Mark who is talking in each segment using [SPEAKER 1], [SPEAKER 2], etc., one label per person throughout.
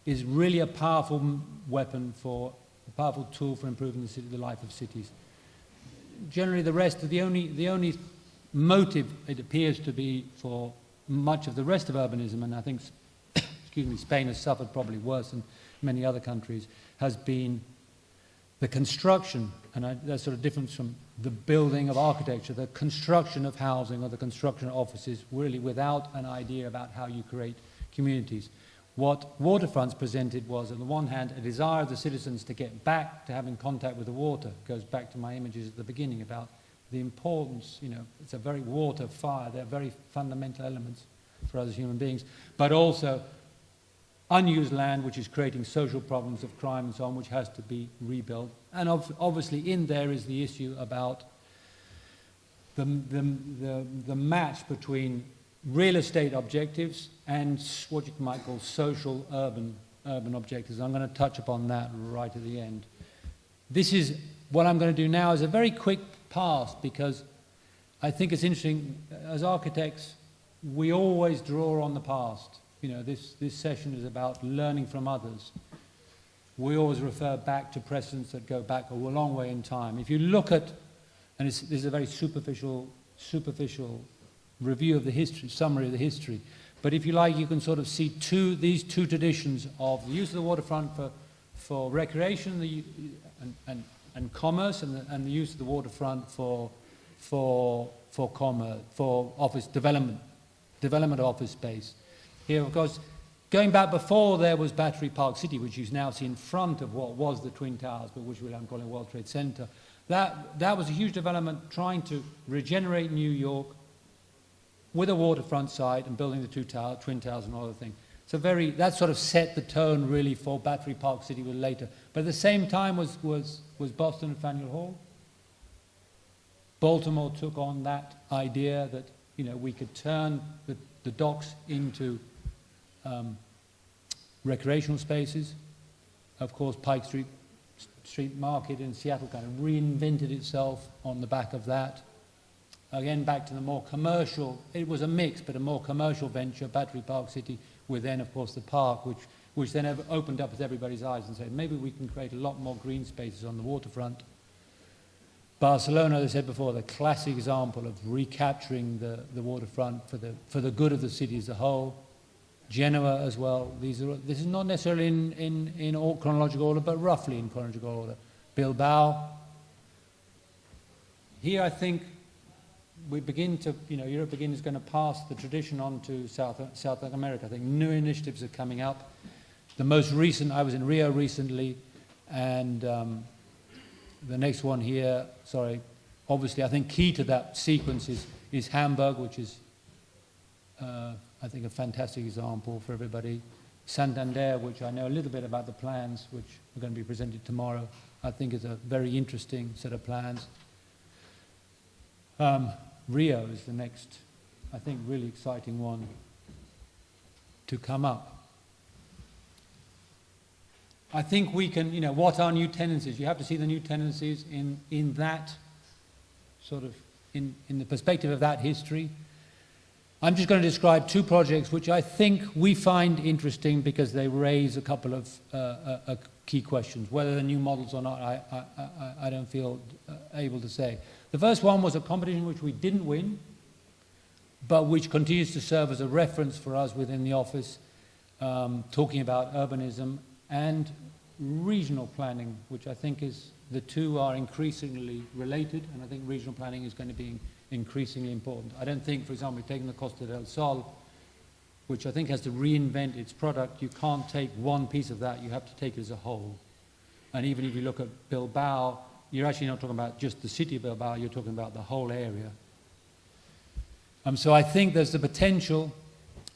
[SPEAKER 1] is really a powerful weapon for, a powerful tool for improving the life of cities. Generally, the rest of the only motive it appears to be for much of the rest of urbanism, and I think, excuse me, Spain has suffered probably worse than many other countries, has been the construction, and that's sort of different from the building of architecture, the construction of housing or the construction of offices, really without an idea about how you create communities. What Waterfronts presented was, on the one hand, a desire of the citizens to get back to having contact with the water. It goes back to my images at the beginning about the importance, you know, it's a very water, fire, they're very fundamental elements for us as human beings, but also unused land, which is creating social problems of crime and so on, which has to be rebuilt. And obviously in there is the issue about the match between real estate objectives and what you might call social urban objectives. I'm going to touch upon that right at the end. This is what I'm going to do now is a very quick pass, because I think it's interesting. As architects, we always draw on the past. You know, this session is about learning from others. We always refer back to precedents that go back a long way in time. If you look at, and this is a very superficial review of the history, summary of the history, but if you like, you can sort of see these two traditions of the use of the waterfront for recreation and commerce, and the use of the waterfront for commerce, for office development of office space. Here, of course, going back before there was Battery Park City, which you now see in front of what was the Twin Towers, but which I'm calling World Trade Center. That was a huge development trying to regenerate New York with a waterfront side and building the Twin Towers and all other things. So that sort of set the tone really for Battery Park City later. But at the same time was Boston and Faneuil Hall. Baltimore took on that idea that, you know, we could turn the docks into recreational spaces. Of course, Pike Street Market in Seattle kind of reinvented itself on the back of that. Again, back to the more commercial, it was a mix, but a more commercial venture, Battery Park City, with then, of course, the park, which then opened up with everybody's eyes and said, maybe we can create a lot more green spaces on the waterfront. Barcelona, as I said before, the classic example of recapturing the waterfront for the good of the city as a whole. Genoa as well. This is not necessarily in all chronological order, but roughly in chronological order. Bilbao. Here, I think we begin to, you know, Europe is going to pass the tradition on to South America. I think new initiatives are coming up. The most recent, I was in Rio recently, and the next one here, obviously I think key to that sequence is Hamburg, which is I think a fantastic example for everybody. Santander, which I know a little bit about the plans, which are going to be presented tomorrow, I think is a very interesting set of plans. Rio is the next, I think, really exciting one to come up. I think we can, you know, what are new tendencies? You have to see the new tendencies in that sort of, in the perspective of that history. I'm just going to describe two projects which I think we find interesting because they raise a couple of key questions. Whether they're new models or not, I don't feel able to say. The first one was a competition which we didn't win, but which continues to serve as a reference for us within the office, talking about urbanism and regional planning, which I think is, the two are increasingly related, and I think regional planning is going to be increasingly important. I don't think, for example, taking the Costa del Sol, which I think has to reinvent its product, you can't take one piece of that, you have to take it as a whole. And even if you look at Bilbao, you're actually not talking about just the city of Bilbao, you're talking about the whole area. So I think there's the potential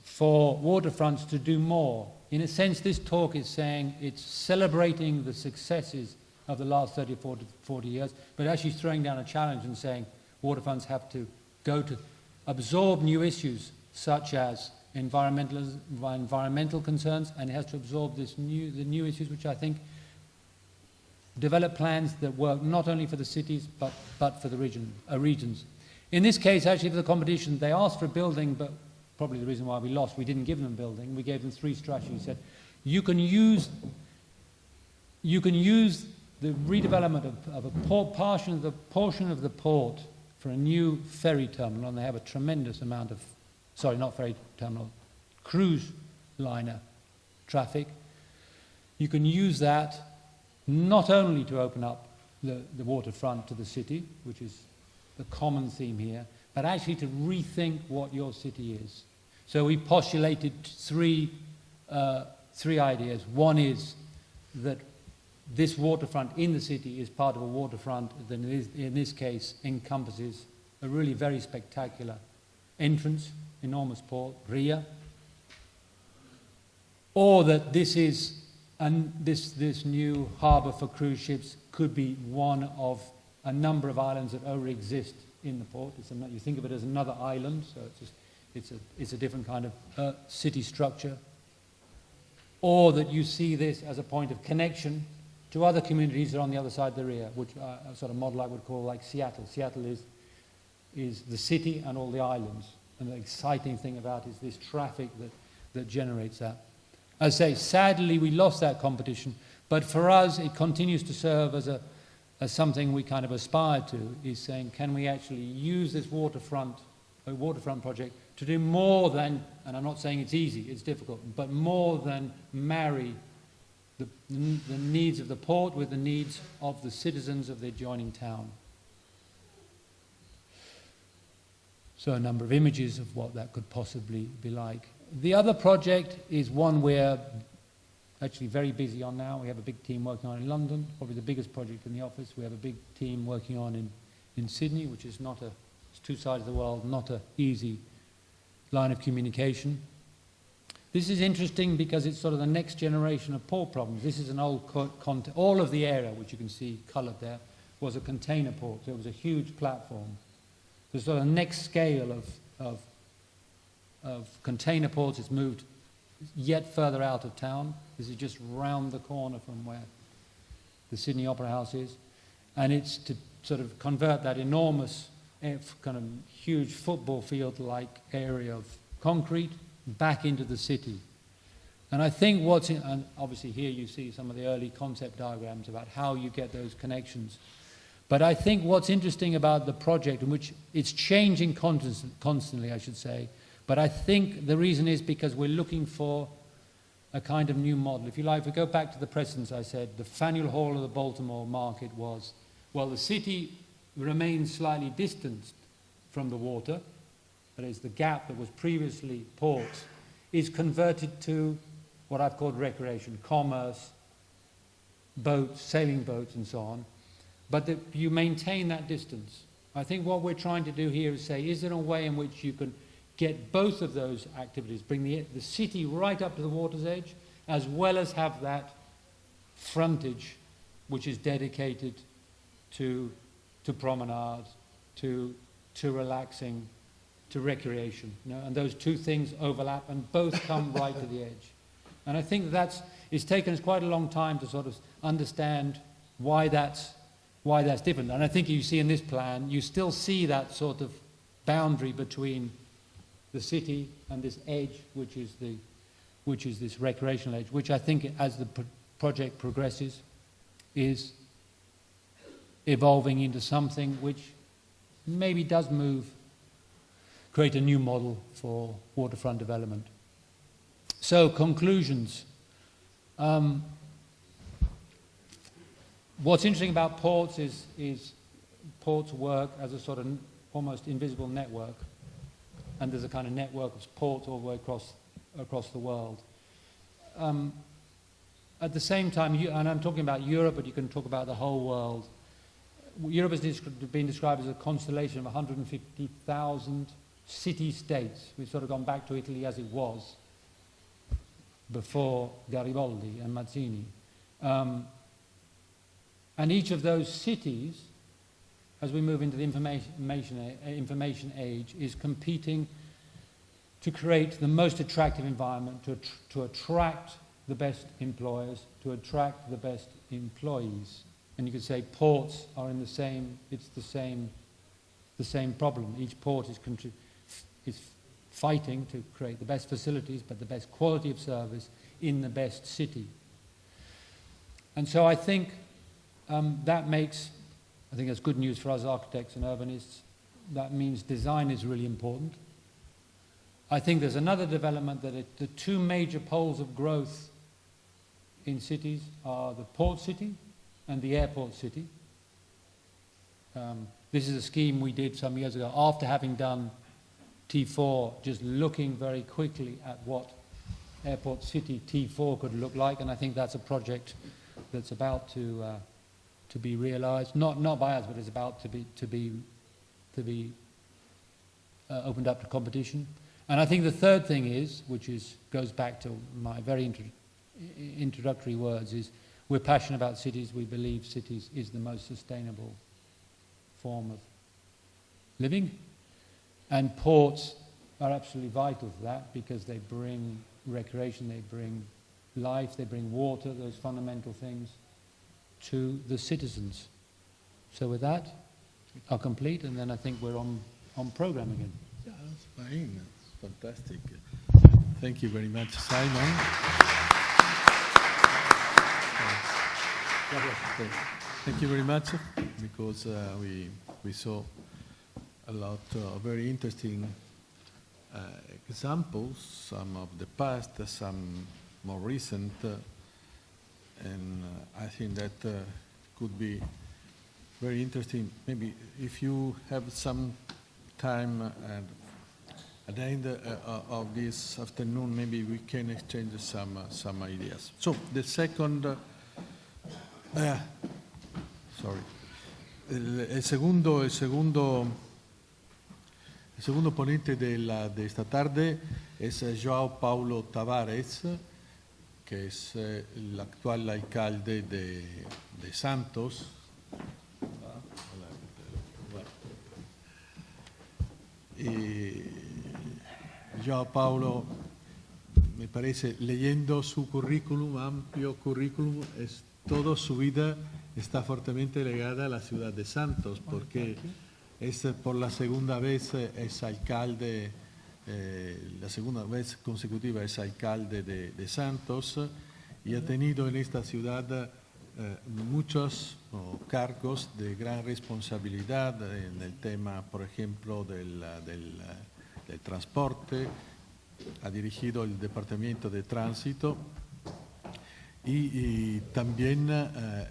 [SPEAKER 1] for waterfronts to do more. In a sense, this talk is saying it's celebrating the successes of the last 30 or 40 years, but actually throwing down a challenge and saying waterfronts have to go to absorb new issues such as environmental concerns, and it has to absorb the new issues which I think develop plans that work not only for the cities but for the regions. In this case, actually, for the competition, they asked for a building, but probably the reason why we lost, we didn't give them a building. We gave them three strategies. We said, you can use the redevelopment of a portion of the port for a new ferry terminal, and they have a tremendous amount of, sorry, not ferry terminal, cruise liner traffic. You can use that not only to open up the waterfront to the city, which is the common theme here, but actually to rethink what your city is. So we postulated three ideas. One is that this waterfront in the city is part of a waterfront that in this case encompasses a really very spectacular entrance, enormous port, Ria, or that this is this new harbour for cruise ships could be one of a number of islands that already exist in the port. You think of it as another island, so it's a different kind of city structure, or that you see this as a point of connection to other communities that are on the other side of the Ria, which a sort of model I would call like Seattle. Seattle is the city and all the islands, and the exciting thing about it is this traffic that generates that. As I say, sadly we lost that competition, but for us it continues to serve as something we kind of aspire to, is saying, can we actually use this waterfront project to do more than, and I'm not saying it's easy, it's difficult, but more than marry the needs of the port with the needs of the citizens of the adjoining town. So a number of images of what that could possibly be like. The other project is one we're actually very busy on now. We have a big team working on in London, probably the biggest project in the office. We have a big team working on in Sydney, which is it's two sides of the world, not an easy line of communication. This is interesting because it's sort of the next generation of port problems. This is an old all of the area, which you can see coloured there, was a container port. So it was a huge platform. The sort of next scale of container ports. It's moved yet further out of town. This is just round the corner from where the Sydney Opera House is. And it's to sort of convert that enormous, kind of huge football field-like area of concrete back into the city. And I think and obviously here you see some of the early concept diagrams about how you get those connections. But I think what's interesting about the project, in which it's changing constantly, I should say, but I think the reason is because we're looking for a kind of new model. If you like, if we go back to the precedents I said, the Faneuil Hall of the Baltimore market was, well, the city remains slightly distanced from the water, that is, the gap that was previously port is converted to what I've called recreation, commerce, boats, sailing boats and so on, but that you maintain that distance. I think what we're trying to do here is say, is there a way in which you can get both of those activities, bring the city right up to the water's edge, as well as have that frontage which is dedicated to promenade, to relaxing, to recreation, and those two things overlap and both come right to the edge. And I think it's taken us quite a long time to sort of understand why that's different. And I think you see in this plan, you still see that sort of boundary between the city and this edge, which is this recreational edge, which I think as the project progresses is evolving into something which maybe does create a new model for waterfront development. So, conclusions. What's interesting about ports is ports work as a sort of almost invisible network, and there's a kind of network of ports all the way across the world. At the same time, and I'm talking about Europe, but you can talk about the whole world. Europe has been described as a constellation of 150,000 city-states. We've sort of gone back to Italy as it was before Garibaldi and Mazzini. And each of those cities, as we move into the information age, is competing to create the most attractive environment, to attract the best employers, to attract the best employees. And you could say ports are in the same problem. Each port is fighting to create the best facilities, but the best quality of service in the best city. And so I think that makes, I think that's good news for us architects and urbanists. That means design is really important. I think there's another development that the two major poles of growth in cities are the port city and the airport city. This is a scheme we did some years ago after having done T4, just looking very quickly at what airport city T4 could look like, and I think that's a project that's about to be realised, not by us, but it's about to be opened up to competition. And I think the third thing is, which goes back to my very introductory words, is we're passionate about cities. We believe cities is the most sustainable form of living, and ports are absolutely vital to that because they bring recreation, they bring life, they bring water, those fundamental things to the citizens. So with that, I'll complete, and then I think we're on program again.
[SPEAKER 2] Yeah, that's fine. That's fantastic. Thank you very much, Simon. Thank you very much, because we saw a lot of very interesting examples, some of the past, some more recent, and I think that could be very interesting. Maybe if you have some time at the end of this afternoon, maybe we can exchange some ideas. So the second, el segundo ponente de esta tarde es João Paulo Tavares, que es el actual alcalde de Santos. Y João Paulo, me parece, leyendo su currículum, amplio currículum, toda su vida está fuertemente ligada a la ciudad de Santos, porque por la segunda vez es alcalde, la segunda vez consecutiva es alcalde de Santos, y ha tenido en esta ciudad muchos cargos de gran responsabilidad en el tema, por ejemplo, del transporte. Ha dirigido el departamento de tránsito y también ha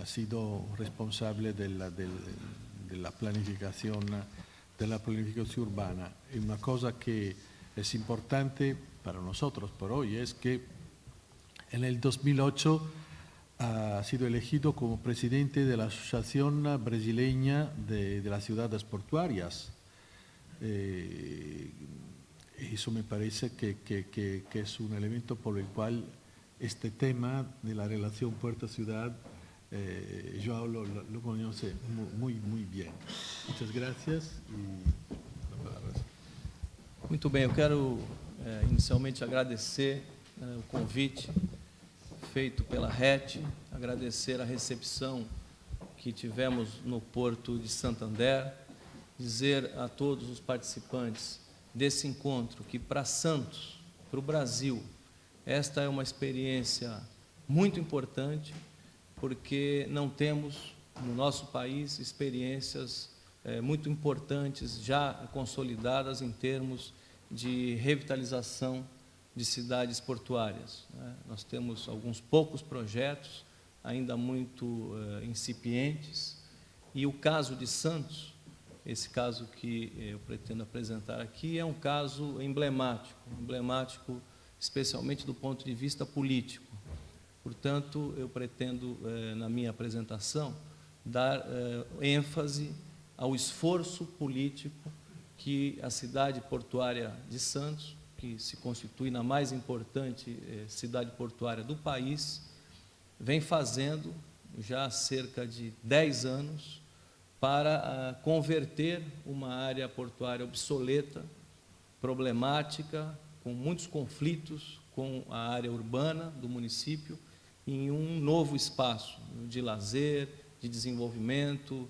[SPEAKER 2] sido responsable de la planificación urbana. Y una cosa que es importante para nosotros por hoy es que en el 2008 ha sido elegido como presidente de la Asociación Brasileña de las Ciudades Portuarias. Eso me parece que es un elemento por el cual este tema de la relación puerto-ciudad, João lo conoce muy bien. Muchas gracias.
[SPEAKER 3] Muito bem, eu quero inicialmente agradecer o convite feito pela RET, agradecer a recepção que tivemos no Porto de Santander, dizer a todos os participantes desse encontro que para Santos, para o Brasil, esta é uma experiência muito importante, porque não temos no nosso país experiências muito importantes já consolidadas em termos de revitalização de cidades portuárias. Nós temos alguns poucos projetos, ainda muito incipientes, e o caso de Santos, esse caso que eu pretendo apresentar aqui, é um caso emblemático especialmente do ponto de vista político. Portanto, eu pretendo, na minha apresentação, dar ênfase ao esforço político que a cidade portuária de Santos, que se constitui na mais importante cidade portuária do país, vem fazendo já há cerca de 10 anos para converter uma área portuária obsoleta, problemática, com muitos conflitos com a área urbana do município, em um novo espaço de lazer, de desenvolvimento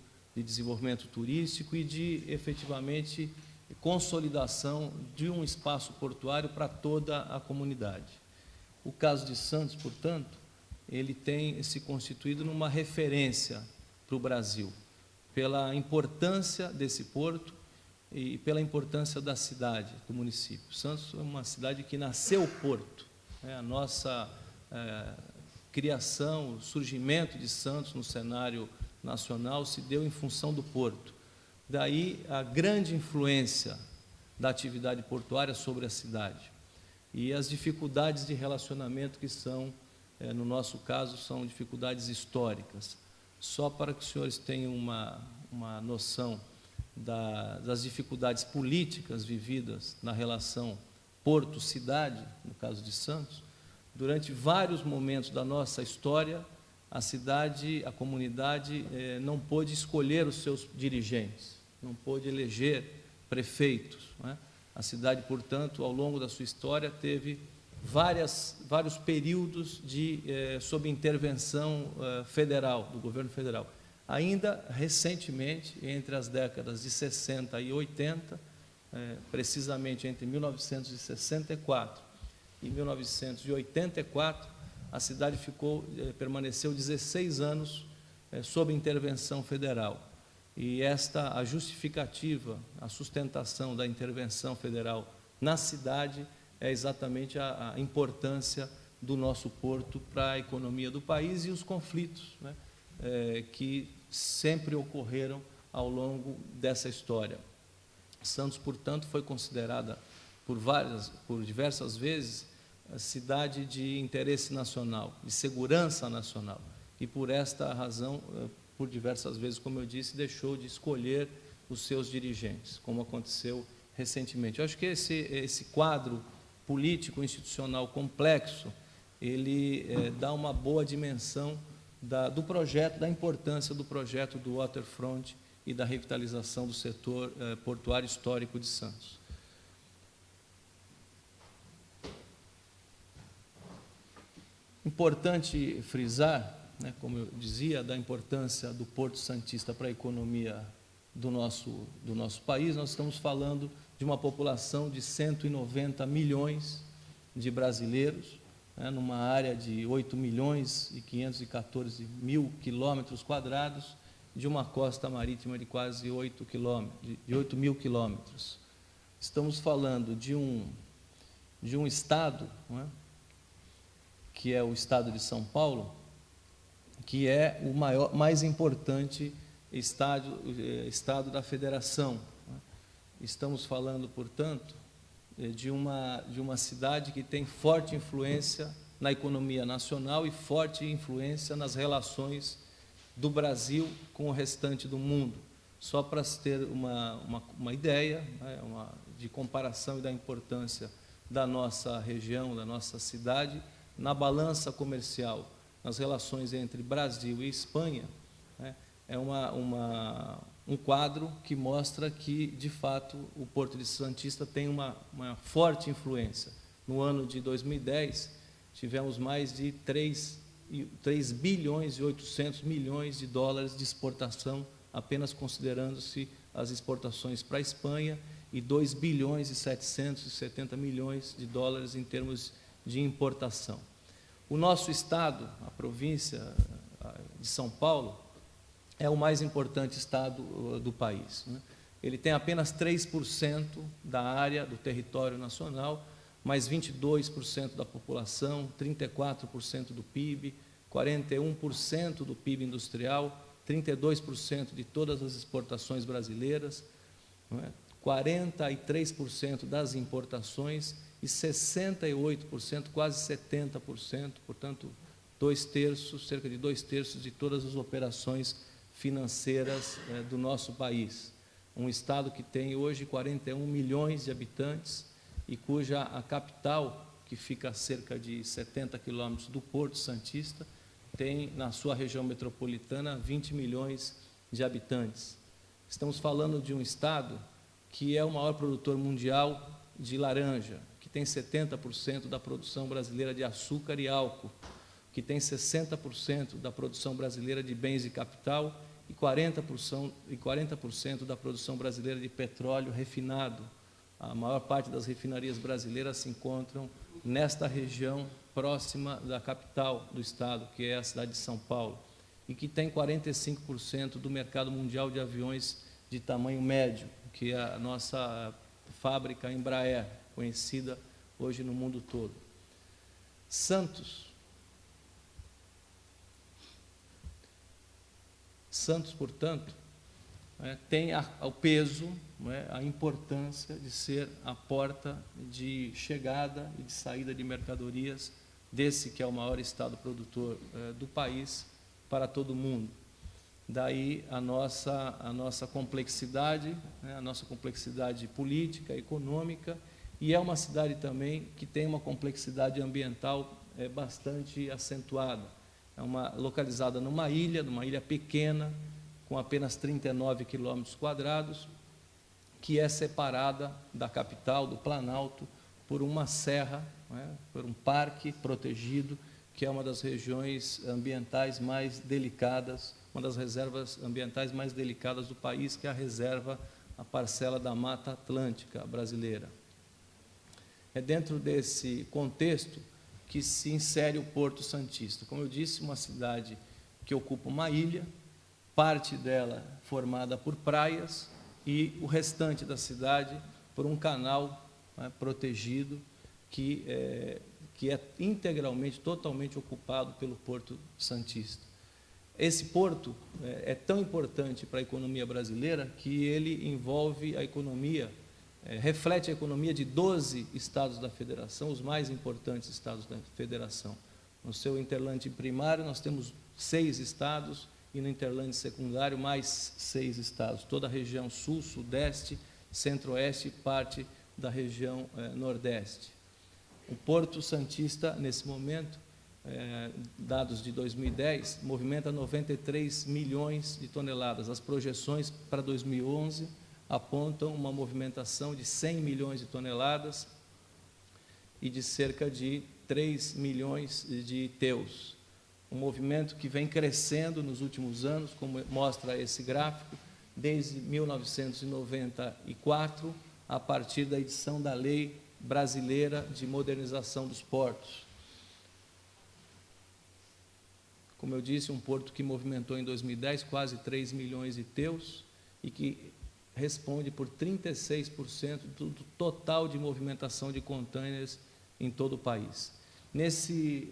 [SPEAKER 3] turístico e de, efetivamente, consolidação de um espaço portuário para toda a comunidade. O caso de Santos, portanto, ele tem se constituído numa referência para o Brasil, pela importância desse porto e pela importância da cidade, do município. Santos é uma cidade que nasceu porto, né? A nossa criação, o surgimento de Santos no cenário nacional se deu em função do porto. Daí a grande influência da atividade portuária sobre a cidade e as dificuldades de relacionamento que são, no nosso caso, são dificuldades históricas. Só para que os senhores tenham uma noção das dificuldades políticas vividas na relação porto-cidade, no caso de Santos, durante vários momentos da nossa história, a cidade, a comunidade não pôde escolher os seus dirigentes, não pôde eleger prefeitos, não é? A cidade, portanto, ao longo da sua história, teve vários períodos sob intervenção federal, do governo federal. Ainda recentemente, entre as décadas de 60 e 80, precisamente entre 1964 e 1984, a cidade permaneceu 16 anos sob intervenção federal. E a justificativa, a sustentação da intervenção federal na cidade é exatamente a importância do nosso porto para a economia do país e os conflitos, né, que sempre ocorreram ao longo dessa história. Santos, portanto, foi considerada por diversas vezes a cidade de interesse nacional, de segurança nacional, e por esta razão, por diversas vezes, como eu disse, deixou de escolher os seus dirigentes, como aconteceu recentemente. Eu acho que esse quadro político institucional complexo, ele dá uma boa dimensão do projeto, da importância do projeto do Waterfront e da revitalização do setor portuário histórico de Santos. Importante frisar, né, como eu dizia, da importância do Porto Santista para a economia do nosso país. Nós estamos falando de uma população de 190 milhões de brasileiros, né, numa área de 8 milhões e 514 mil quilômetros quadrados, de uma costa marítima de quase 8 mil quilômetros. Estamos falando de um estado, não é, que é o estado de São Paulo, que é o mais importante estado da federação. Estamos falando, portanto, de uma cidade que tem forte influência na economia nacional e forte influência nas relações do Brasil com o restante do mundo. Só para se ter uma ideia, né, de comparação e da importância da nossa região, da nossa cidade, na balança comercial, nas relações entre Brasil e Espanha, né, é um quadro que mostra que, de fato, o Porto de Santista tem uma forte influência. No ano de 2010, tivemos mais de 3 bilhões e 800 milhões de dólares de exportação, apenas considerando-se as exportações para a Espanha, e 2 bilhões e 770 milhões de dólares em termos de importação. O nosso estado, a província de São Paulo, é o mais importante estado do país, né? Ele tem apenas 3% da área do território nacional, mas 22% da população, 34% do PIB, 41% do PIB industrial, 32% de todas as exportações brasileiras, não é? 43% das importações e 68%, quase 70%, portanto, cerca de 2/3 de todas as operações financeiras do nosso país. Um estado que tem hoje 41 milhões de habitantes e cuja a capital, que fica a cerca de 70 quilômetros do Porto Santista, tem na sua região metropolitana 20 milhões de habitantes. Estamos falando de um estado que é o maior produtor mundial de laranja, que tem 70% da produção brasileira de açúcar e álcool, que tem 60% da produção brasileira de bens de capital e 40% da produção brasileira de petróleo refinado. A maior parte das refinarias brasileiras se encontram nesta região próxima da capital do estado, que é a cidade de São Paulo, e que tem 45% do mercado mundial de aviões de tamanho médio, que é a nossa fábrica Embraer, conhecida hoje no mundo todo. Santos, portanto, tem o peso, a importância de ser a porta de chegada e de saída de mercadorias desse que é o maior estado produtor do país para todo mundo. Daí a nossa complexidade, a nossa complexidade política, econômica, e é uma cidade também que tem uma complexidade ambiental bastante acentuada. É localizada numa ilha pequena, com apenas 39 quilômetros quadrados, que é separada da capital, do Planalto, por uma serra, por um parque protegido, que é uma das regiões ambientais mais delicadas, uma das reservas ambientais mais delicadas do país, que é a parcela da Mata Atlântica brasileira. É dentro desse contexto que se insere o Porto Santista. Como eu disse, uma cidade que ocupa uma ilha, parte dela formada por praias e o restante da cidade por um canal protegido que é integralmente, totalmente ocupado pelo Porto Santista. Esse porto é tão importante para a economia brasileira que ele envolve a economia, reflete a economia de 12 estados da federação, os mais importantes estados da federação. No seu interlante primário, nós temos 6 estados, e no interlante secundário, mais 6 estados. Toda a região sul, sudeste, centro-oeste e parte da região nordeste. O Porto Santista, nesse momento, dados de 2010, movimenta 93 milhões de toneladas. As projeções para 2011 apontam uma movimentação de 100 milhões de toneladas e de cerca de 3 milhões de teus. Um movimento que vem crescendo nos últimos anos, como mostra esse gráfico, desde 1994, a partir da edição da Lei Brasileira de Modernização dos Portos. Como eu disse, um porto que movimentou em 2010 quase 3 milhões de teus e que responde por 36% do total de movimentação de contêineres em todo o país. Nesse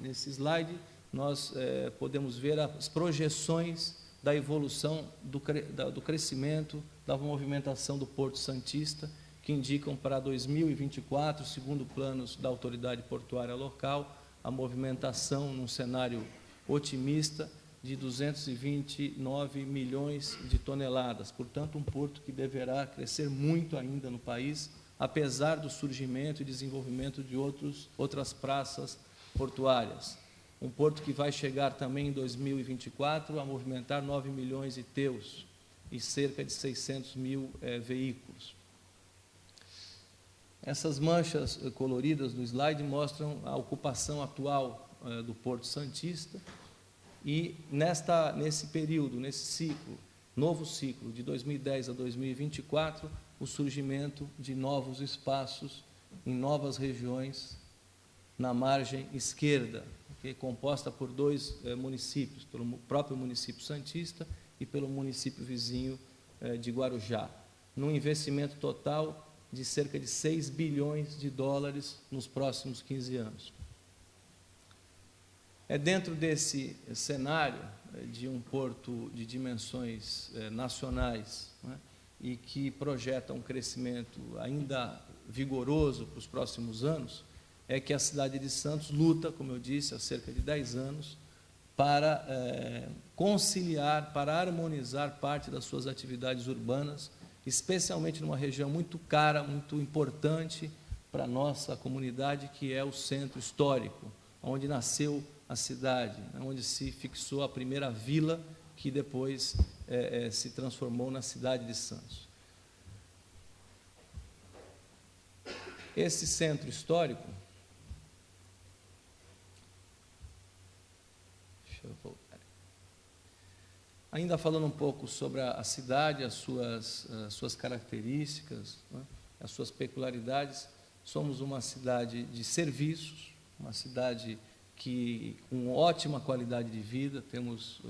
[SPEAKER 3] slide, nós podemos ver as projeções da evolução do crescimento da movimentação do Porto Santista, que indicam para 2024, segundo planos da autoridade portuária local, a movimentação num cenário otimista de 229 milhões de toneladas. Portanto, um porto que deverá crescer muito ainda no país, apesar do surgimento e desenvolvimento de outras praças portuárias. Um porto que vai chegar também em 2024 a movimentar 9 milhões de teus e cerca de 600 mil veículos. Essas manchas coloridas do slide mostram a ocupação atual do Porto Santista e nesse período, nesse ciclo, novo ciclo de 2010 a 2024, o surgimento de novos espaços em novas regiões na margem esquerda, que é composta por 2 municípios, pelo próprio município Santista e pelo município vizinho de Guarujá, num investimento total de cerca de 6 bilhões de dólares nos próximos 15 anos. É dentro desse cenário de um porto de dimensões nacionais, né, e que projeta um crescimento ainda vigoroso para os próximos anos, é que a cidade de Santos luta, como eu disse, há cerca de 10 anos, para conciliar, para harmonizar parte das suas atividades urbanas, especialmente numa região muito cara, muito importante para a nossa comunidade, que é o centro histórico, onde nasceu a cidade, onde se fixou a primeira vila, que depois se transformou na cidade de Santos. Esse centro histórico, deixa eu voltar. Ainda falando um pouco sobre a cidade, as suas características, né, as suas peculiaridades, somos uma cidade de serviços, uma cidade com ótima qualidade de vida, temos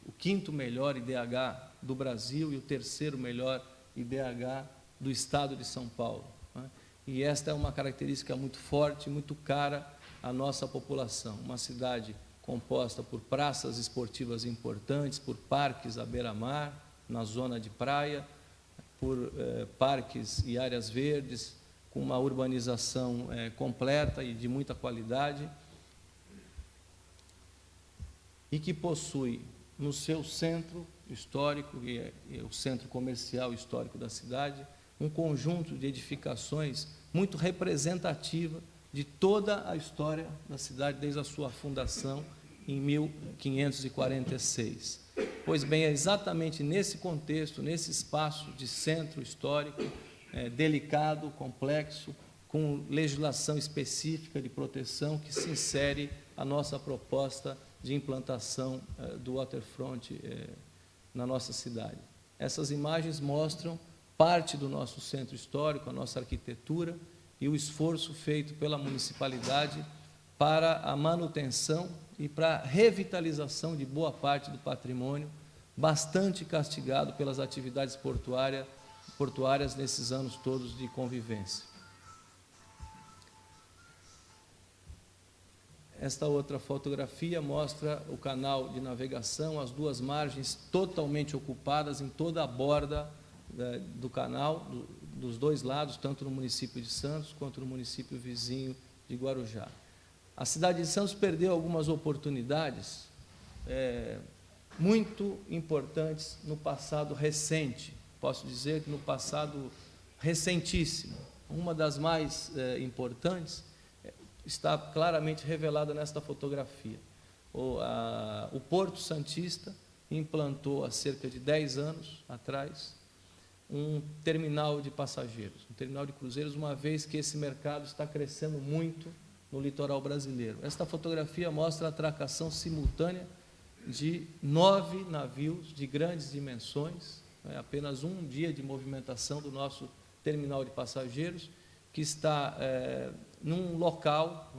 [SPEAKER 3] o 5º melhor IDH do Brasil e o 3º melhor IDH do estado de São Paulo, né? E esta é uma característica muito forte, muito cara à nossa população, uma cidade composta por praças esportivas importantes, por parques à beira-mar, na zona de praia, por parques e áreas verdes, com uma urbanização completa e de muita qualidade, e que possui no seu centro histórico, e o centro comercial histórico da cidade, um conjunto de edificações muito representativa de toda a história da cidade, desde a sua fundação, em 1546. Pois bem, é exatamente nesse contexto, nesse espaço de centro histórico, delicado, complexo, com legislação específica de proteção, que se insere a nossa proposta de implantação do waterfront na nossa cidade. Essas imagens mostram parte do nosso centro histórico, a nossa arquitetura e o esforço feito pela municipalidade para a manutenção e para a revitalização de boa parte do patrimônio, bastante castigado pelas atividades portuárias nesses anos todos de convivência. Esta outra fotografia mostra o canal de navegação, as duas margens totalmente ocupadas em toda a borda do canal, dos dois lados, tanto no município de Santos quanto no município vizinho de Guarujá. A cidade de Santos perdeu algumas oportunidades muito importantes no passado recente, posso dizer que no passado recentíssimo. Uma das mais importantes está claramente revelada nesta fotografia. O Porto Santista implantou há cerca de 10 anos atrás um terminal de passageiros, um terminal de cruzeiros, uma vez que esse mercado está crescendo muito no litoral brasileiro. Esta fotografia mostra a atracação simultânea de 9 navios de grandes dimensões, apenas um dia de movimentação do nosso terminal de passageiros, que está num local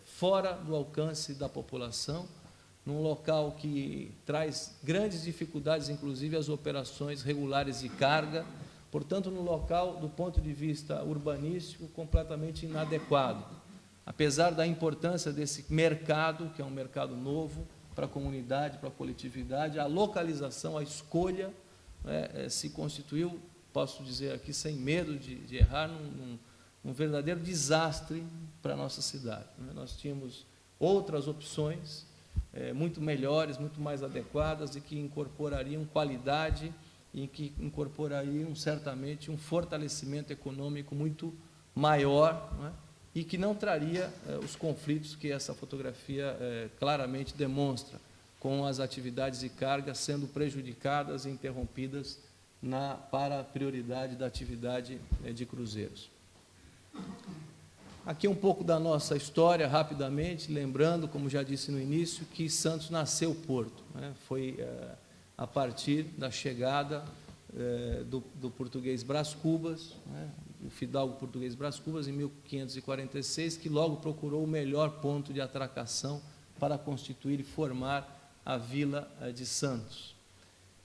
[SPEAKER 3] fora do alcance da população, num local que traz grandes dificuldades, inclusive às operações regulares de carga, portanto, num local, do ponto de vista urbanístico, completamente inadequado. Apesar da importância desse mercado, que é um mercado novo para a comunidade, para a coletividade, a localização, a escolha se constituiu, posso dizer aqui sem medo de errar, num verdadeiro desastre para a nossa cidade. Nós tínhamos outras opções muito melhores, muito mais adequadas e que incorporariam qualidade e que incorporariam certamente um fortalecimento econômico muito maior, e que não traria os conflitos que essa fotografia claramente demonstra, com as atividades de carga sendo prejudicadas e interrompidas para a prioridade da atividade de cruzeiros. Aqui um pouco da nossa história, rapidamente, lembrando, como já disse no início, que Santos nasceu porto. Foi a partir da chegada do português Brás Cubas, o fidalgo português Brás Cubas, em 1546, que logo procurou o melhor ponto de atracação para constituir e formar a vila de Santos.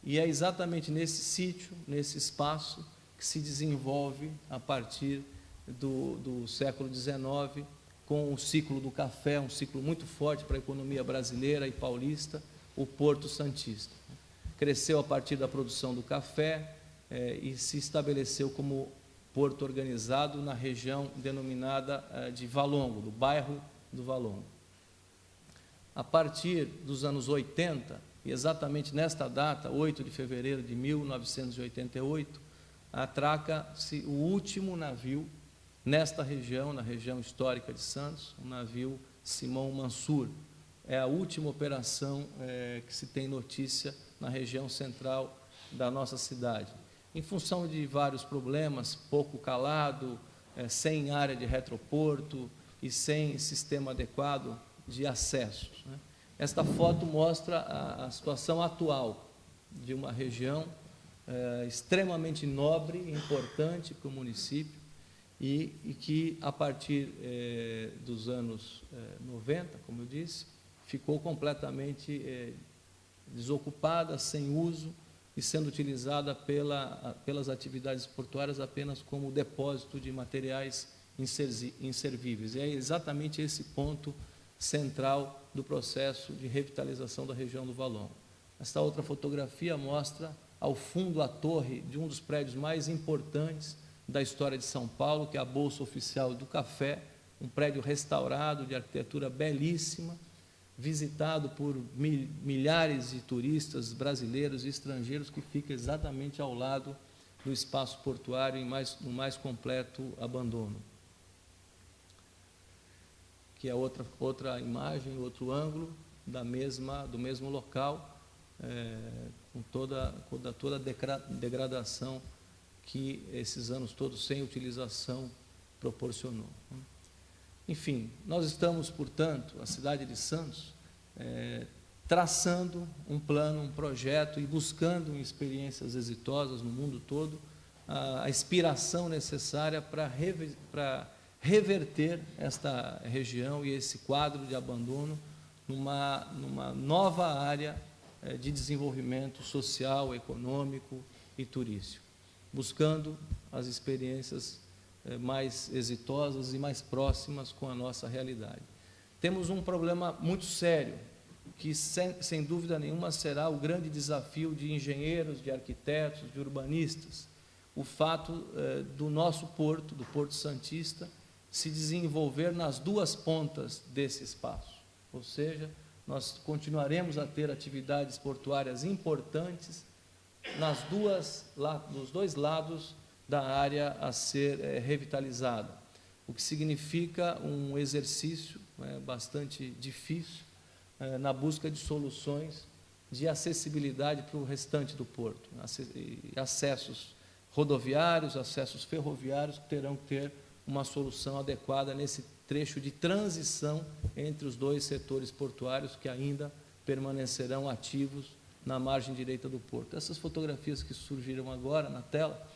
[SPEAKER 3] E é exatamente nesse sítio, nesse espaço, que se desenvolve, a partir do século XIX, com o ciclo do café, um ciclo muito forte para a economia brasileira e paulista, o Porto Santista. Cresceu a partir da produção do café e se estabeleceu como porto organizado na região denominada de Valongo, do bairro do Valongo. A partir dos anos 80, e exatamente nesta data, 8 de fevereiro de 1988, atraca-se o último navio nesta região, na região histórica de Santos, o navio Simão Mansur. É a última operação que se tem notícia na região central da nossa cidade. Em função de vários problemas, pouco calado, sem área de retroporto e sem sistema adequado de acessos. Esta foto mostra a situação atual de uma região extremamente nobre e importante para o município e que, a partir dos anos 90, como eu disse, ficou completamente desocupada, sem uso e sendo utilizada pelas atividades portuárias apenas como depósito de materiais inservíveis. E é exatamente esse ponto central do processo de revitalização da região do Valongo. Esta outra fotografia mostra ao fundo a torre de um dos prédios mais importantes da história de São Paulo, que é a Bolsa Oficial do Café, um prédio restaurado de arquitetura belíssima, visitado por milhares de turistas brasileiros e estrangeiros, que fica exatamente ao lado do espaço portuário no mais completo abandono. Que é outra imagem, outro ângulo do mesmo local, com toda a degradação que esses anos todos sem utilização proporcionou. Enfim, nós estamos, portanto, a cidade de Santos, traçando um plano, um projeto e buscando em experiências exitosas no mundo todo a inspiração necessária para reverter esta região e esse quadro de abandono numa nova área de desenvolvimento social, econômico e turístico, buscando as experiências mais exitosas e mais próximas com a nossa realidade. Temos um problema muito sério, que sem dúvida nenhuma será o grande desafio de engenheiros, de arquitetos, de urbanistas, o fato do nosso porto, do Porto Santista, se desenvolver nas duas pontas desse espaço, ou seja, nós continuaremos a ter atividades portuárias importantes nos dois lados da área a ser revitalizada, o que significa um exercício bastante difícil na busca de soluções de acessibilidade para o restante do porto, acessos rodoviários, acessos ferroviários que terão que ter uma solução adequada nesse trecho de transição entre os dois setores portuários que ainda permanecerão ativos na margem direita do porto. Essas fotografias que surgiram agora na tela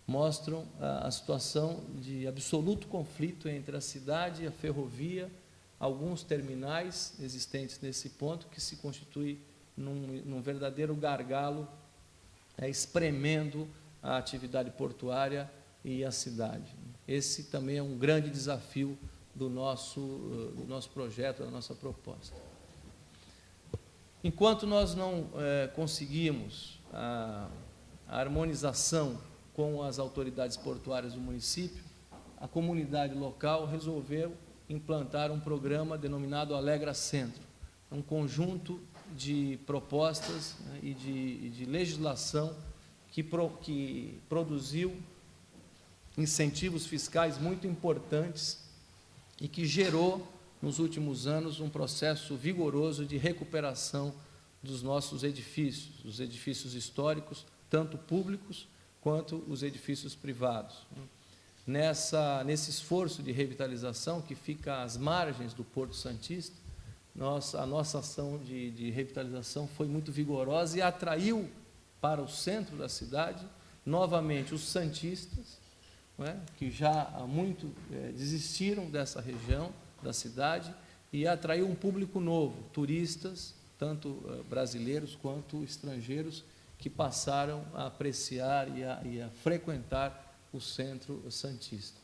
[SPEAKER 3] mostram a situação de absoluto conflito entre a cidade e a ferrovia, alguns terminais existentes nesse ponto, que se constitui num verdadeiro gargalo, espremendo a atividade portuária e a cidade. Esse também é um grande desafio do nosso projeto, da nossa proposta. Enquanto nós não conseguimos a harmonização com as autoridades portuárias do município, a comunidade local resolveu implantar um programa denominado Alegra Centro, um conjunto de propostas e de legislação que produziu incentivos fiscais muito importantes e que gerou, nos últimos anos, um processo vigoroso de recuperação dos nossos edifícios, os edifícios históricos, tanto públicos quanto os edifícios privados. Nesse esforço de revitalização, que fica às margens do Porto Santista, a nossa ação de revitalização foi muito vigorosa e atraiu para o centro da cidade, novamente, os santistas, que já há muito desistiram dessa região da cidade, e atraiu um público novo, turistas, tanto brasileiros quanto estrangeiros, que passaram a apreciar e a frequentar o centro santista.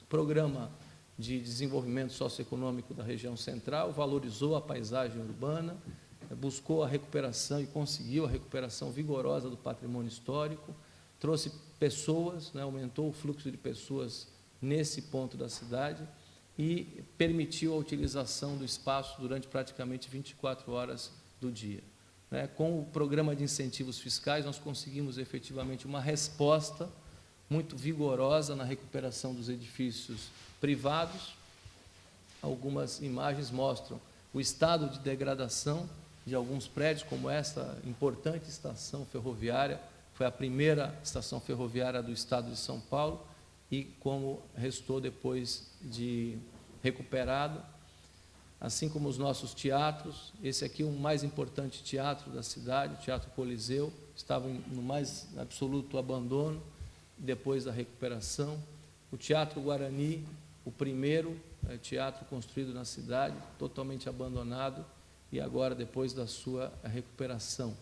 [SPEAKER 3] O Programa de Desenvolvimento Socioeconômico da região central valorizou a paisagem urbana, buscou a recuperação e conseguiu a recuperação vigorosa do patrimônio histórico, trouxe pessoas, aumentou o fluxo de pessoas nesse ponto da cidade e permitiu a utilização do espaço durante praticamente 24 horas do dia. Com o programa de incentivos fiscais, nós conseguimos efetivamente uma resposta muito vigorosa na recuperação dos edifícios privados. Algumas imagens mostram o estado de degradação de alguns prédios, como essa importante estação ferroviária, foi a primeira estação ferroviária do estado de São Paulo, e como restou depois de recuperado. assim como os nossos teatros. Esse aqui é o mais importante teatro da cidade, o Teatro Coliseu, estava no mais absoluto abandono, depois da recuperação. O Teatro Guarani, o primeiro teatro construído na cidade, totalmente abandonado, e agora depois da sua recuperação.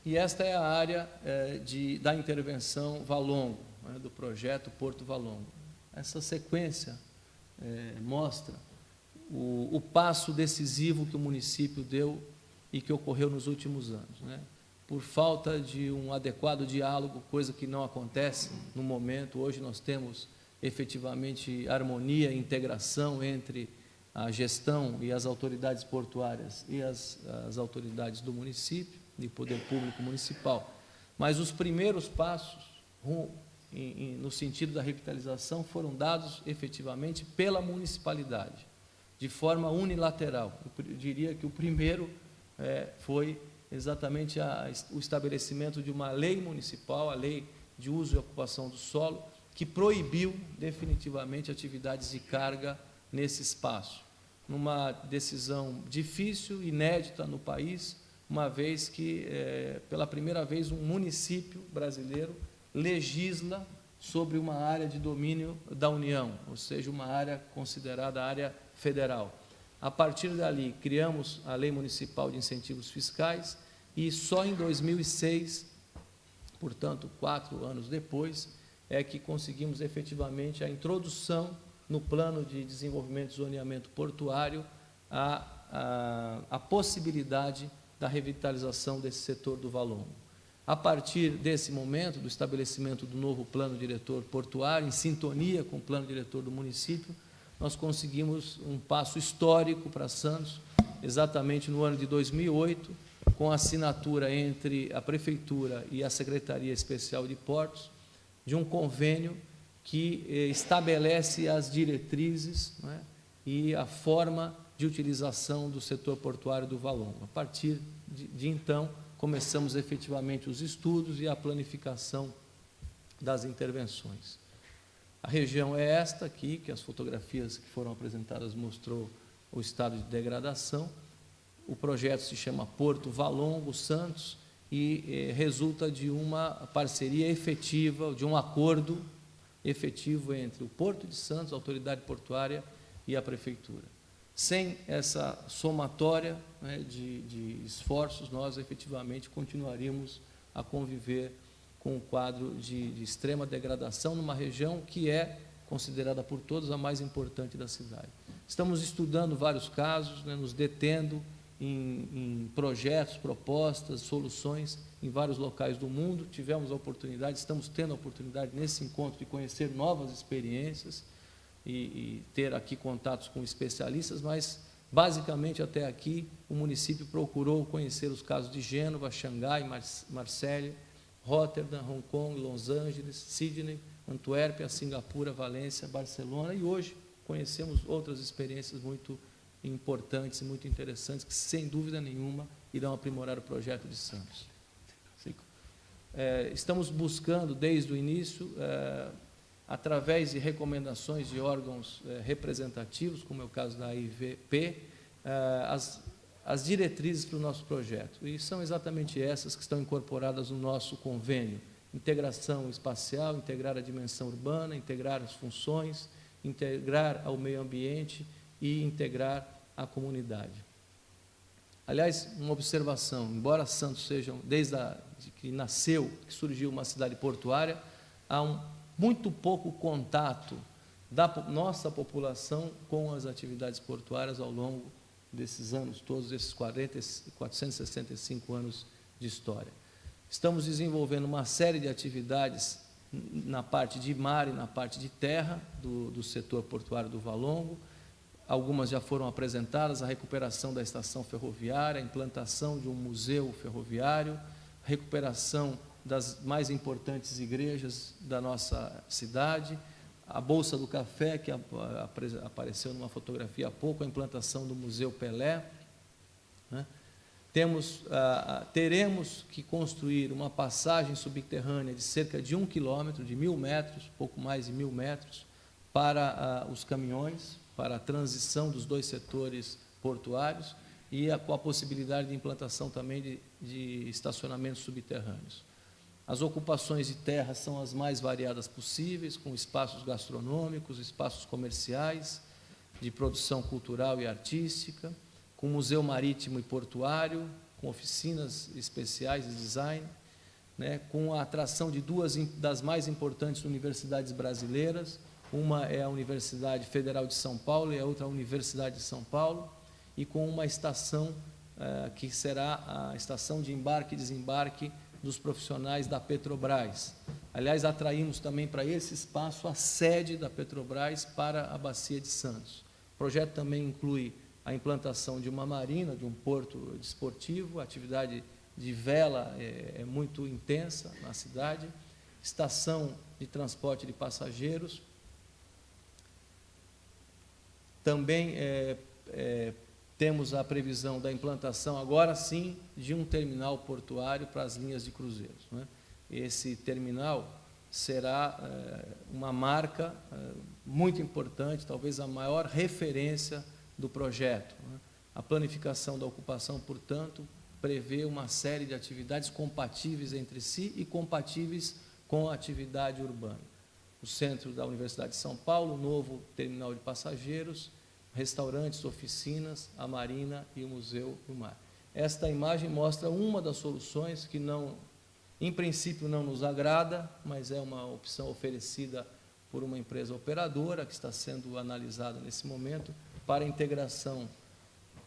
[SPEAKER 3] E esta é a área da intervenção Valongo, do projeto Porto Valongo. Essa sequência mostra o passo decisivo que o município deu e que ocorreu nos últimos anos, Por falta de um adequado diálogo, coisa que não acontece no momento. Hoje nós temos efetivamente harmonia e integração entre a gestão e as autoridades portuárias e as autoridades do município e poder público municipal. Mas os primeiros passos no sentido da revitalização foram dados efetivamente pela municipalidade, de forma unilateral. Eu diria que o primeiro foi exatamente o estabelecimento de uma lei municipal, a Lei de Uso e Ocupação do Solo, que proibiu definitivamente atividades de carga nesse espaço, numa decisão difícil, inédita no país, uma vez que, pela primeira vez, um município brasileiro legisla sobre uma área de domínio da União, ou seja, uma área considerada área federal. A partir dali, criamos a Lei Municipal de Incentivos Fiscais e só em 2006, portanto, 4 anos depois, é que conseguimos efetivamente a introdução no Plano de Desenvolvimento e Zoneamento Portuário a possibilidade da revitalização desse setor do Valongo. A partir desse momento, do estabelecimento do novo Plano Diretor Portuário, em sintonia com o Plano Diretor do município, nós conseguimos um passo histórico para Santos, exatamente no ano de 2008, com a assinatura entre a Prefeitura e a Secretaria Especial de Portos, de um convênio que estabelece as diretrizes e a forma de utilização do setor portuário do Valongo. A partir de então, começamos efetivamente os estudos e a planificação das intervenções. A região é esta aqui, que as fotografias que foram apresentadas mostrou o estado de degradação. O projeto se chama Porto Valongo Santos e resulta de uma parceria efetiva, de um acordo efetivo entre o Porto de Santos, a autoridade portuária e a Prefeitura. Sem essa somatória de esforços, nós efetivamente continuaríamos a conviver com um quadro de extrema degradação numa região que é considerada por todos a mais importante da cidade. Estamos estudando vários casos, nos detendo em projetos, propostas, soluções em vários locais do mundo. Tivemos a oportunidade, estamos tendo a oportunidade nesse encontro de conhecer novas experiências e ter aqui contatos com especialistas, mas basicamente até aqui o município procurou conhecer os casos de Gênova, Xangai, Marselha, Rotterdam, Hong Kong, Los Angeles, Sydney, Antuérpia, Singapura, Valência, Barcelona, e hoje conhecemos outras experiências muito importantes e muito interessantes que, sem dúvida nenhuma, irão aprimorar o projeto de Santos. Estamos buscando, desde o início, através de recomendações de órgãos representativos, como é o caso da AIVP, as diretrizes para o nosso projeto. E são exatamente essas que estão incorporadas no nosso convênio: integração espacial, integrar a dimensão urbana, integrar as funções, integrar ao meio ambiente e integrar a comunidade. Aliás, uma observação: embora Santos seja, desde que nasceu, que surgiu uma cidade portuária, há muito pouco contato da nossa população com as atividades portuárias ao longo desses anos todos, esses 465 anos de história. Estamos desenvolvendo uma série de atividades na parte de mar e na parte de terra do setor portuário do Valongo. Algumas já foram apresentadas: a recuperação da estação ferroviária, a implantação de um museu ferroviário, a recuperação das mais importantes igrejas da nossa cidade, a Bolsa do Café, que apareceu numa fotografia há pouco, a implantação do Museu Pelé. Teremos que construir uma passagem subterrânea de cerca de 1 quilômetro, de 1.000 metros, pouco mais de 1.000 metros, para os caminhões, para a transição dos dois setores portuários e com a possibilidade de implantação também de estacionamentos subterrâneos. As ocupações de terra são as mais variadas possíveis, com espaços gastronômicos, espaços comerciais, de produção cultural e artística, com museu marítimo e portuário, com oficinas especiais de design, né, com a atração de duas das mais importantes universidades brasileiras. Uma é a Universidade Federal de São Paulo e a outra a Universidade de São Paulo, e com uma estação que será a estação de embarque e desembarque dos profissionais da Petrobras. Aliás, atraímos também para esse espaço a sede da Petrobras para a Bacia de Santos. O projeto também inclui a implantação de uma marina, de um porto desportivo, a atividade de vela é muito intensa na cidade, estação de transporte de passageiros, também temos a previsão da implantação, agora sim, de um terminal portuário para as linhas de cruzeiros, né? Esse terminal será uma marca muito importante, talvez a maior referência do projeto, né? A planificação da ocupação, portanto, prevê uma série de atividades compatíveis entre si e compatíveis com a atividade urbana. O centro da Universidade de São Paulo, o novo terminal de passageiros, restaurantes, oficinas, a marina e o museu do mar. Esta imagem mostra uma das soluções que não, em princípio não nos agrada, mas é uma opção oferecida por uma empresa operadora que está sendo analisada nesse momento para a integração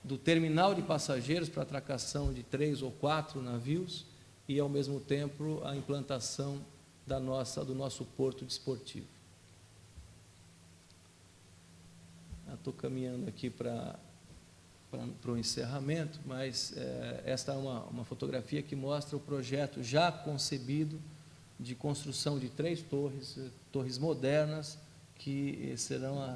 [SPEAKER 3] do terminal de passageiros para atracação de 3 ou 4 navios e, ao mesmo tempo, a implantação do nosso porto desportivo. Estou caminhando aqui para o encerramento, mas esta é uma fotografia que mostra o projeto já concebido de construção de 3 torres modernas que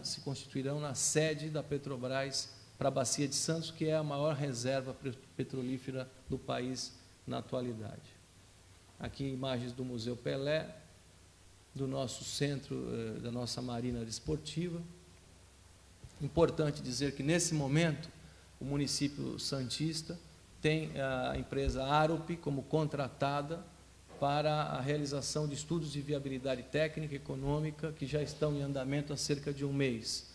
[SPEAKER 3] se constituirão na sede da Petrobras para a Bacia de Santos, que é a maior reserva petrolífera do país na atualidade. Aqui imagens do Museu Pelé, do nosso centro, da nossa marina desportiva. Importante dizer que, nesse momento, o município santista tem a empresa Arup como contratada para a realização de estudos de viabilidade técnica e econômica que já estão em andamento há cerca de um mês.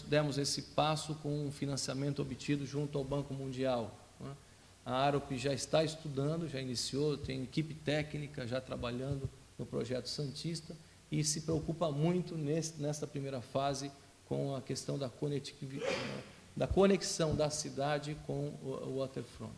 [SPEAKER 3] Demos esse passo com um financiamento obtido junto ao Banco Mundial, né? A Arup já está estudando, já iniciou, tem equipe técnica já trabalhando no projeto santista e se preocupa muito nesta primeira fase com a questão da conexão da cidade com o waterfront.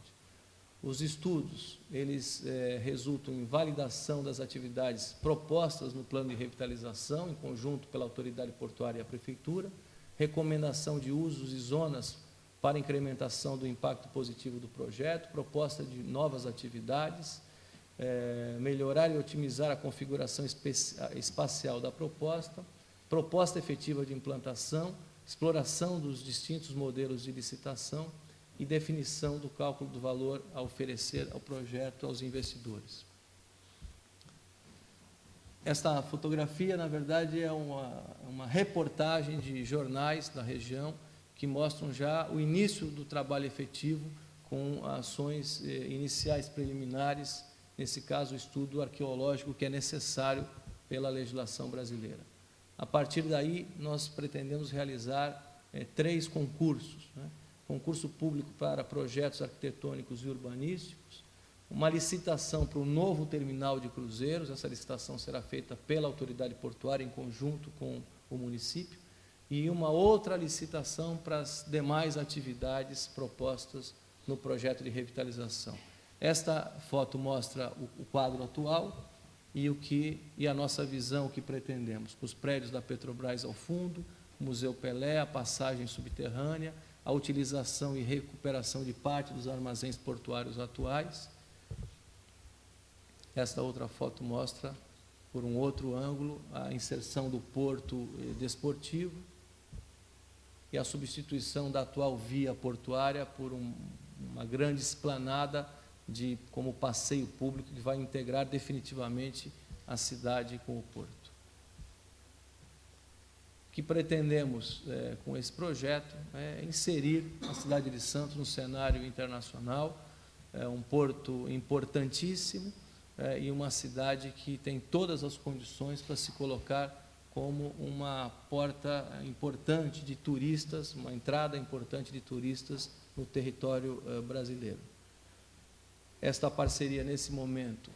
[SPEAKER 3] Os estudos, eles resultam em validação das atividades propostas no plano de revitalização, em conjunto pela autoridade portuária e a prefeitura, recomendação de usos e zonas para incrementação do impacto positivo do projeto, proposta de novas atividades, melhorar e otimizar a configuração espacial da proposta, proposta efetiva de implantação, exploração dos distintos modelos de licitação e definição do cálculo do valor a oferecer ao projeto aos investidores. Esta fotografia, na verdade, é uma reportagem de jornais da região que mostram já o início do trabalho efetivo com ações iniciais preliminares, nesse caso, o estudo arqueológico que é necessário pela legislação brasileira. A partir daí, nós pretendemos realizar 3 concursos, né? Concurso público para projetos arquitetônicos e urbanísticos, uma licitação para o novo terminal de cruzeiros, essa licitação será feita pela autoridade portuária em conjunto com o município, e uma outra licitação para as demais atividades propostas no projeto de revitalização. Esta foto mostra o quadro atual e a nossa visão, o que pretendemos. Os prédios da Petrobras ao fundo, o Museu Pelé, a passagem subterrânea, a utilização e recuperação de parte dos armazéns portuários atuais. Esta outra foto mostra, por um outro ângulo, a inserção do porto desportivo e a substituição da atual via portuária por uma grande esplanada como passeio público que vai integrar definitivamente a cidade com o porto. que pretendemos, com esse projeto, inserir a cidade de Santos no cenário internacional. É um porto importantíssimo e uma cidade que tem todas as condições para se colocar como uma porta importante de turistas, uma entrada importante de turistas no território brasileiro. Esta parceria, nesse momento,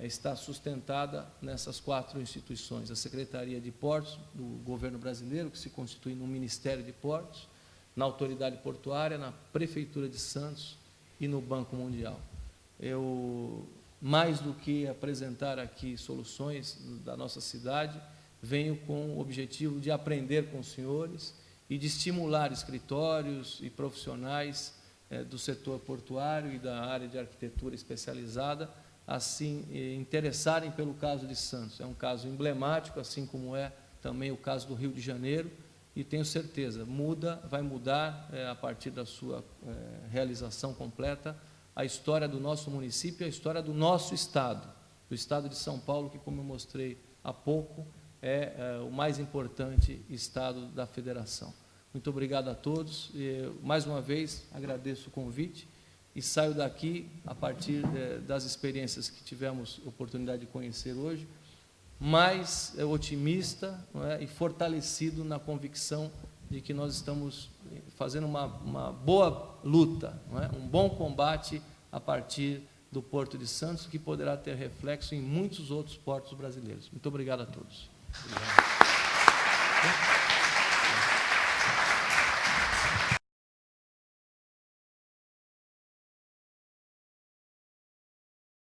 [SPEAKER 3] está sustentada nessas 4 instituições: a Secretaria de Portos do governo brasileiro, que se constitui no Ministério de Portos, na Autoridade Portuária, na Prefeitura de Santos e no Banco Mundial. Eu, mais do que apresentar aqui soluções da nossa cidade, venho com o objetivo de aprender com os senhores e de estimular escritórios e profissionais do setor portuário e da área de arquitetura especializada a se interessarem pelo caso de Santos. É um caso emblemático, assim como é também o caso do Rio de Janeiro, e tenho certeza, vai mudar, a partir da sua realização completa, a história do nosso município, a história do nosso Estado, do Estado de São Paulo, que, como eu mostrei há pouco, é o mais importante Estado da Federação. Muito obrigado a todos. Mais uma vez, agradeço o convite e saio daqui, a partir das experiências que tivemos oportunidade de conhecer hoje, mais otimista, não é, e fortalecido na convicção de que nós estamos fazendo uma boa luta, não é, um bom combate a partir do Porto de Santos, que poderá ter reflexo em muitos outros portos brasileiros. Muito obrigado a todos. Obrigado.